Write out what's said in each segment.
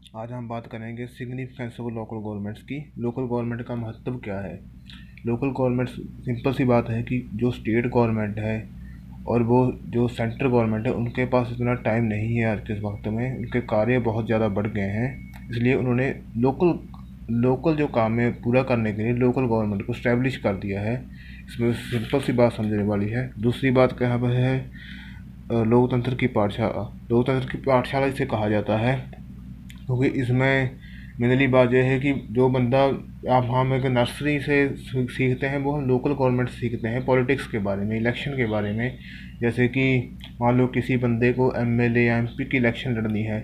आज हम बात करेंगे सिग्निफिकेंस ऑफ लोकल गवर्नमेंट्स की। लोकल गवर्नमेंट का महत्व क्या है। लोकल गवर्नमेंट, सिंपल सी बात है कि जो स्टेट गवर्नमेंट है और वो जो सेंट्रल गवर्नमेंट है, उनके पास इतना टाइम नहीं है आज के वक्त में। उनके कार्य बहुत ज़्यादा बढ़ गए हैं, इसलिए उन्होंने लोकल लोकल जो काम है पूरा करने के लिए लोकल गवर्नमेंट को स्टैब्लिश कर दिया है। इसमें सिंपल सी बात समझने वाली है। दूसरी बात क्या है, लोकतंत्र की पाठशाला। लोकतंत्र की पाठशाला इसे कहा जाता है क्योंकि इसमें मेनली बात यह है कि जो बंदा, आप हम एक नर्सरी से सीखते हैं, वो हम लोकल गवर्नमेंट सीखते हैं पॉलिटिक्स के बारे में, इलेक्शन के बारे में। जैसे कि मान लो किसी बंदे को एमएलए या एमपी की इलेक्शन लड़नी है,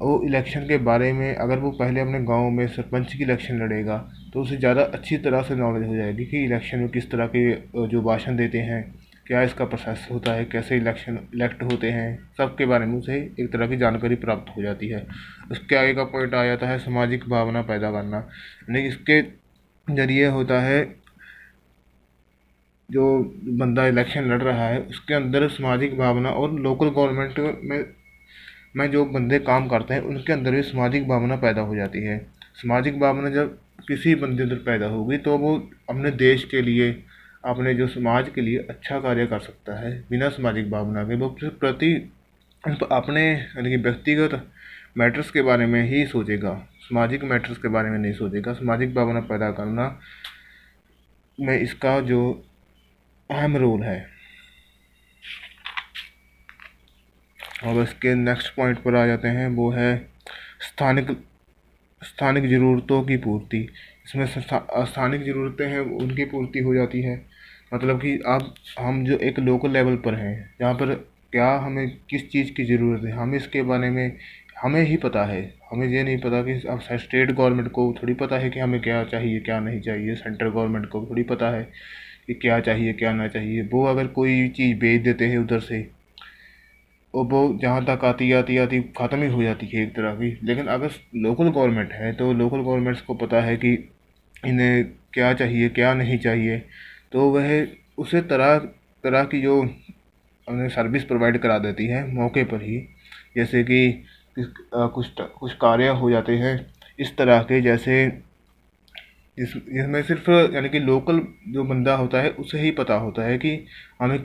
वो इलेक्शन के बारे में अगर वो पहले अपने गांव में सरपंच की इलेक्शन लड़ेगा तो उसे ज़्यादा अच्छी तरह से नॉलेज हो जाएगी कि इलेक्शन में किस तरह के जो भाषण देते हैं, क्या इसका प्रोसेस होता है, कैसे इलेक्शन इलेक्ट होते हैं, सब के बारे में उसे एक तरह की जानकारी प्राप्त हो जाती है। उसके आगे का पॉइंट आ जाता है सामाजिक भावना पैदा करना, यानी इसके जरिए होता है जो बंदा इलेक्शन लड़ रहा है उसके अंदर सामाजिक भावना, और लोकल गवर्नमेंट में जो बंदे काम करते हैं उनके अंदर भी सामाजिक भावना पैदा हो जाती है। सामाजिक भावना जब किसी बंदे अंदर पैदा होगी तो वो अपने देश के लिए, अपने जो समाज के लिए अच्छा कार्य कर सकता है। बिना सामाजिक भावना के वो सिर्फ प्रति अपने यानी कि व्यक्तिगत मैटर्स के बारे में ही सोचेगा, सामाजिक मैटर्स के बारे में नहीं सोचेगा। सामाजिक भावना पैदा करना में इसका जो अहम रोल है। और इसके नेक्स्ट पॉइंट पर आ जाते हैं, वो है स्थानिक स्थानिक ज़रूरतों की पूर्ति। इसमें स्थानिक ज़रूरतें हैं उनकी पूर्ति हो जाती है। मतलब कि अब हम जो एक लोकल लेवल पर हैं, जहाँ पर क्या हमें किस चीज़ की ज़रूरत है, हमें इसके बारे में हमें ही पता है। हमें ये नहीं पता कि अब स्टेट गवर्नमेंट को थोड़ी पता है कि हमें क्या चाहिए क्या नहीं चाहिए। सेंट्रल गवर्नमेंट को थोड़ी पता है कि क्या चाहिए क्या ना चाहिए। वो अगर कोई चीज़ भेज देते हैं उधर से, और वो जहाँ तक आती आती आती ख़त्म ही हो जाती है एक तरह की। लेकिन अगर लोकल गवर्नमेंट है तो लोकल गवर्नमेंट्स को पता है कि इन्हें क्या चाहिए क्या नहीं चाहिए, तो वह उसे तरह तरह की जो उन्हें सर्विस प्रोवाइड करा देती है मौके पर ही। जैसे कि कुछ कुछ कार्य हो जाते हैं इस तरह के, जैसे जिसमें सिर्फ यानी कि लोकल जो बंदा होता है उसे ही पता होता है कि हमें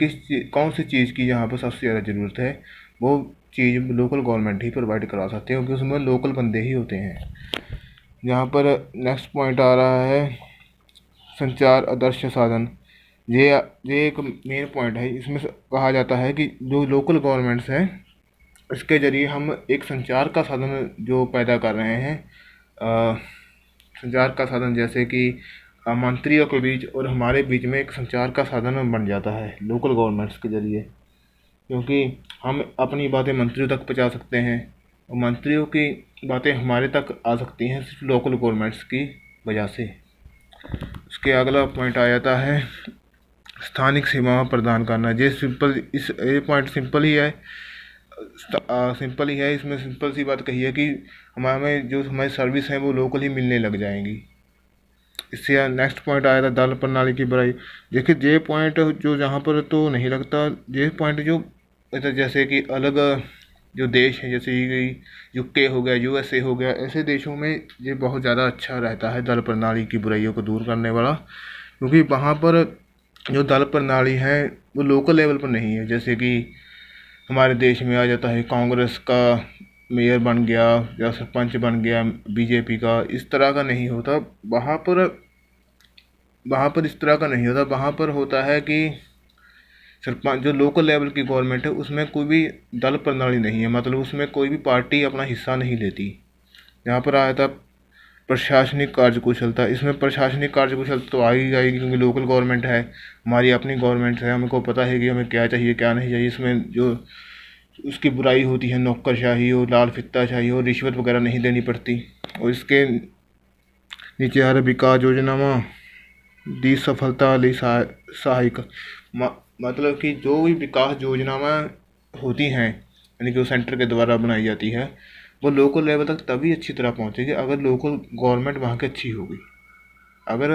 कौन सी चीज़ की यहाँ पर सबसे ज़्यादा ज़रूरत है। वो चीज़ लोकल गवर्नमेंट ही प्रोवाइड करा सकते हैं क्योंकि उसमें लोकल बंदे ही होते हैं। यहाँ पर नेक्स्ट पॉइंट आ रहा है संचार आदर्श साधन। ये एक मेन पॉइंट है। इसमें कहा जाता है कि जो लोकल गवर्नमेंट्स हैं इसके ज़रिए हम एक संचार का साधन जो पैदा कर रहे हैं। अ, संचार का साधन जैसे कि मंत्रियों के बीच और हमारे बीच में एक संचार का साधन बन जाता है लोकल गवर्नमेंट्स के ज़रिए। क्योंकि हम अपनी बातें मंत्रियों तक पहुंचा सकते हैं और मंत्रियों की बातें हमारे तक आ सकती हैं सिर्फ लोकल गवर्नमेंट्स की वजह से। उसके अगला पॉइंट आ जाता है स्थानिक सेवाएं प्रदान करना। ये पॉइंट सिंपल ही है। सिंपल ही है। इसमें सिंपल सी बात कही है कि हमें जो हमारी सर्विस है वो लोकल ही मिलने लग जाएंगी। इससे नेक्स्ट पॉइंट आया था दल प्रणाली की बुराई। देखिए ये पॉइंट जो जहाँ पर तो नहीं लगता, ये पॉइंट जो जैसे कि अलग जो देश हैं जैसे कि यूके हो गया, यूएसए हो गया, ऐसे देशों में ये बहुत ज़्यादा अच्छा रहता है दल प्रणाली की बुराइयों को दूर करने वाला। क्योंकि वहाँ पर जो दल प्रणाली है वो लोकल लेवल पर नहीं है। जैसे कि हमारे देश में आ जाता है कांग्रेस का मेयर बन गया या सरपंच बन गया बीजेपी का, इस तरह का नहीं होता वहाँ पर। वहाँ पर इस तरह का नहीं होता। वहाँ पर होता है कि सरपंच जो लोकल लेवल की गवर्नमेंट है उसमें कोई भी दल प्रणाली नहीं है, मतलब उसमें कोई भी पार्टी अपना हिस्सा नहीं लेती। यहाँ पर आया था प्रशासनिक कार्यकुशलता। इसमें प्रशासनिक कार्यकुशलता तो आ ही जाएगी क्योंकि लोकल गवर्नमेंट है, हमारी अपनी गवर्नमेंट है, हमको पता है कि हमें क्या चाहिए क्या नहीं चाहिए। इसमें जो उसकी बुराई होती है नौकरशाही और लाल फित्ताशाही और रिश्वत वगैरह नहीं देनी पड़ती। और इसके नीचे आ रहा विकास योजना में दी सफलता ली सहायक। मतलब कि जो भी विकास योजनाएं होती हैं यानी कि वो सेंटर के द्वारा बनाई जाती है, वो लोकल लेवल तक तभी अच्छी तरह पहुंचेगी अगर लोकल गवर्नमेंट वहाँ की अच्छी होगी। अगर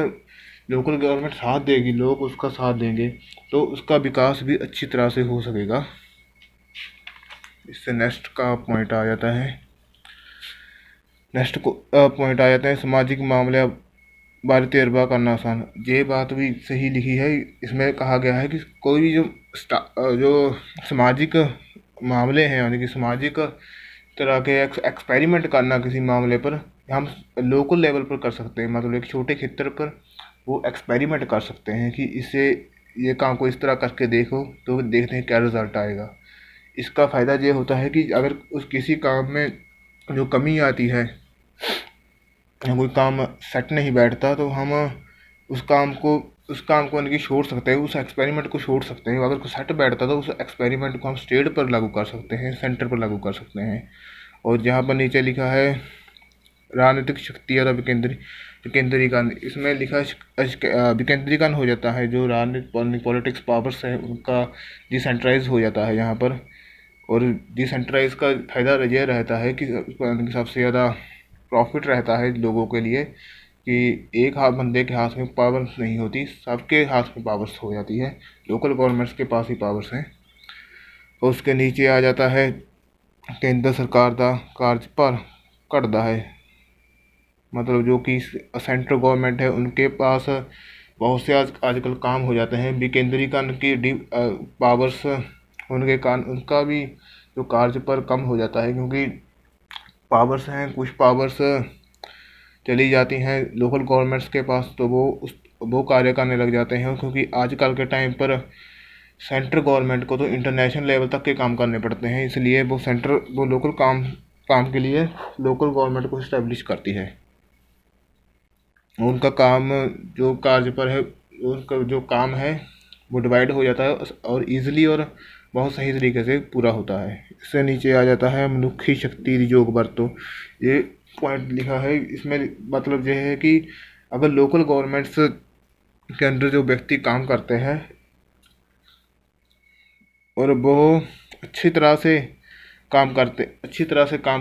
लोकल गवर्नमेंट साथ देगी, लोग उसका साथ देंगे, तो उसका विकास भी अच्छी तरह से हो सकेगा। इससे नेक्स्ट का पॉइंट आ जाता है नेक्स्ट पॉइंट आ जाते हैं सामाजिक मामले बारे तजर्बा करना आसान। ये बात भी सही लिखी है। इसमें कहा गया है कि कोई भी जो सामाजिक मामले हैं, यानी कि सामाजिक तरह के एक्सपेरिमेंट करना किसी मामले पर हम लोकल लेवल पर कर सकते हैं। मतलब एक छोटे क्षेत्र पर वो एक्सपेरिमेंट कर सकते हैं कि इससे ये काम को इस तरह करके देखो तो देखते हैं क्या रिज़ल्ट आएगा। इसका फ़ायदा ये होता है कि अगर उस किसी काम में जो कमी आती है या कोई काम सेट नहीं बैठता तो हम उस काम को यानी कि छोड़ सकते हैं, उस एक्सपेरिमेंट को छोड़ सकते हैं। अगर सेट बैठता तो उस एक्सपेरिमेंट को हम स्टेट पर लागू कर सकते हैं, सेंटर पर लागू कर सकते हैं। और जहाँ पर नीचे लिखा है राजनीतिक शक्ति या विकेंद्रीकरण, इसमें लिखा है विकेंद्रीकरण हो जाता है। जो राजनीतिक पॉलिटिक्स पावर्स है उनका डिसेंट्रलाइज हो जाता है यहाँ पर। और डिसेंट्रलाइज का फ़ायदा यह रहता है कि सबसे ज़्यादा प्रॉफिट रहता है लोगों के लिए कि एक हाथ बंदे के हाथ में पावर्स नहीं होती, सबके हाथ में पावर्स हो जाती है। लोकल गवर्नमेंट्स के पास ही पावर्स हैं। और उसके नीचे आ जाता है केंद्र सरकार का कार्यभार घटता है। मतलब जो कि सेंट्रल गवर्नमेंट है उनके पास बहुत से आजकल काम हो जाते हैं। विकेंद्रीकरण की पावर्स होने के कारण उनका भी जो कार्य पर कम हो जाता है, क्योंकि पावर्स हैं, कुछ पावर्स चली जाती हैं लोकल गवर्नमेंट्स के पास तो वो कार्य करने लग जाते हैं। क्योंकि आजकल के टाइम पर सेंट्रल गवर्नमेंट को तो इंटरनेशनल लेवल तक के काम करने पड़ते हैं, इसलिए वो लोकल काम के लिए लोकल गवर्नमेंट को इस्टेब्लिश करती है। उनका काम जो कार्य पर है, उनका जो काम है वो डिवाइड हो जाता है और इजीली और बहुत सही तरीके से पूरा होता है। इससे नीचे आ जाता है मनुष्य शक्ति योग बरतो। ये पॉइंट लिखा है, इसमें मतलब यह है कि अगर लोकल गवर्नमेंट्स के अंडर जो व्यक्ति काम करते हैं और वो अच्छी तरह से काम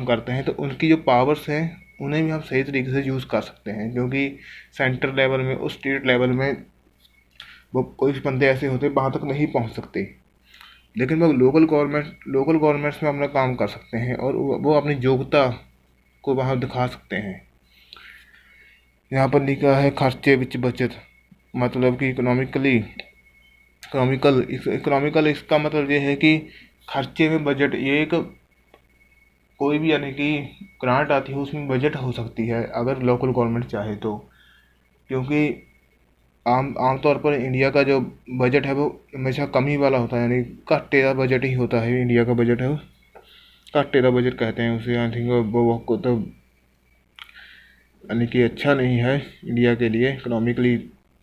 करते हैं तो उनकी जो पावर्स हैं उन्हें भी हम सही तरीके से यूज़ कर सकते हैं। क्योंकि सेंट्रल लेवल में और स्टेट लेवल में वो कुछ बंदे ऐसे होते हैं वहाँ तक नहीं पहुँच सकते, लेकिन वो लोकल गवर्नमेंट्स में अपना काम कर सकते हैं और वो अपनी योग्यता को वहाँ दिखा सकते हैं। यहाँ पर लिखा है खर्चे विच बचत, मतलब कि इकोनॉमिकल इसका मतलब ये है कि खर्चे में बजट, ये एक कोई भी यानी कि ग्रांट आती है उसमें बजट हो सकती है अगर लोकल गवर्नमेंट चाहे तो। क्योंकि आमतौर पर इंडिया का जो बजट है वो हमेशा कमी वाला होता है, यानी घाटे का बजट ही होता है। इंडिया का बजट है वो घाटे का बजट कहते हैं उसे। आई थिंक वो को तो यानी कि अच्छा नहीं है इंडिया के लिए इकोनॉमिकली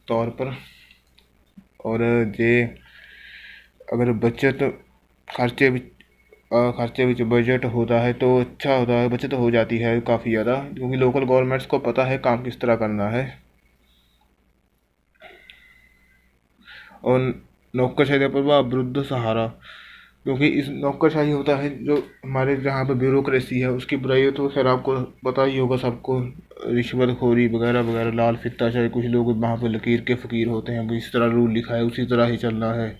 तौर पर। और ये अगर खर्चे विच बजट होता है तो अच्छा होता है, बचत हो जाती है काफ़ी ज़्यादा, क्योंकि लोकल गवर्नमेंट्स को पता है काम किस तरह करना है। और नौकरशाही का प्रभाव विरुद्ध सहारा, क्योंकि इस नौकरशाही होता है जो हमारे जहाँ पर ब्यूरोक्रेसी है उसकी बुराई हो तो खैर आपको पता ही होगा सबको, रिश्वतखोरी वगैरह वगैरह, लाल फित्ता, चाहे कुछ लोग वहाँ पर लकीर के फ़कीर होते हैं, वो इस तरह रूल लिखा है उसी तरह ही चलना है।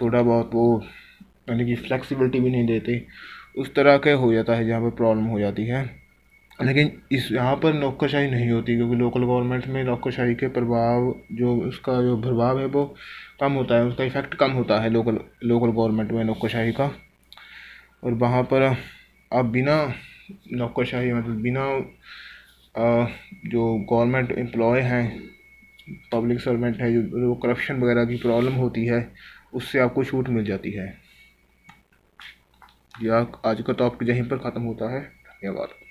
थोड़ा बहुत वो यानी कि फ्लेक्सिबिलिटी भी नहीं देते, उस तरह के हो जाता है जहाँ पर प्रॉब्लम हो जाती है। लेकिन इस यहाँ पर नौकरशाही नहीं होती, क्योंकि लोकल गवर्नमेंट में नौकरशाही के प्रभाव उसका जो प्रभाव है वो कम होता है, उसका इफ़ेक्ट कम होता है लोकल गवर्नमेंट में नौकरशाही का। और वहाँ पर आप बिना नौकरशाही मतलब बिना जो गवर्नमेंट एम्प्लॉय हैं, पब्लिक सर्वेंट है, जो करप्शन वगैरह की प्रॉब्लम होती है उससे आपको छूट मिल जाती है। यह आज का टॉपिक यहीं पर ख़त्म होता है। धन्यवाद।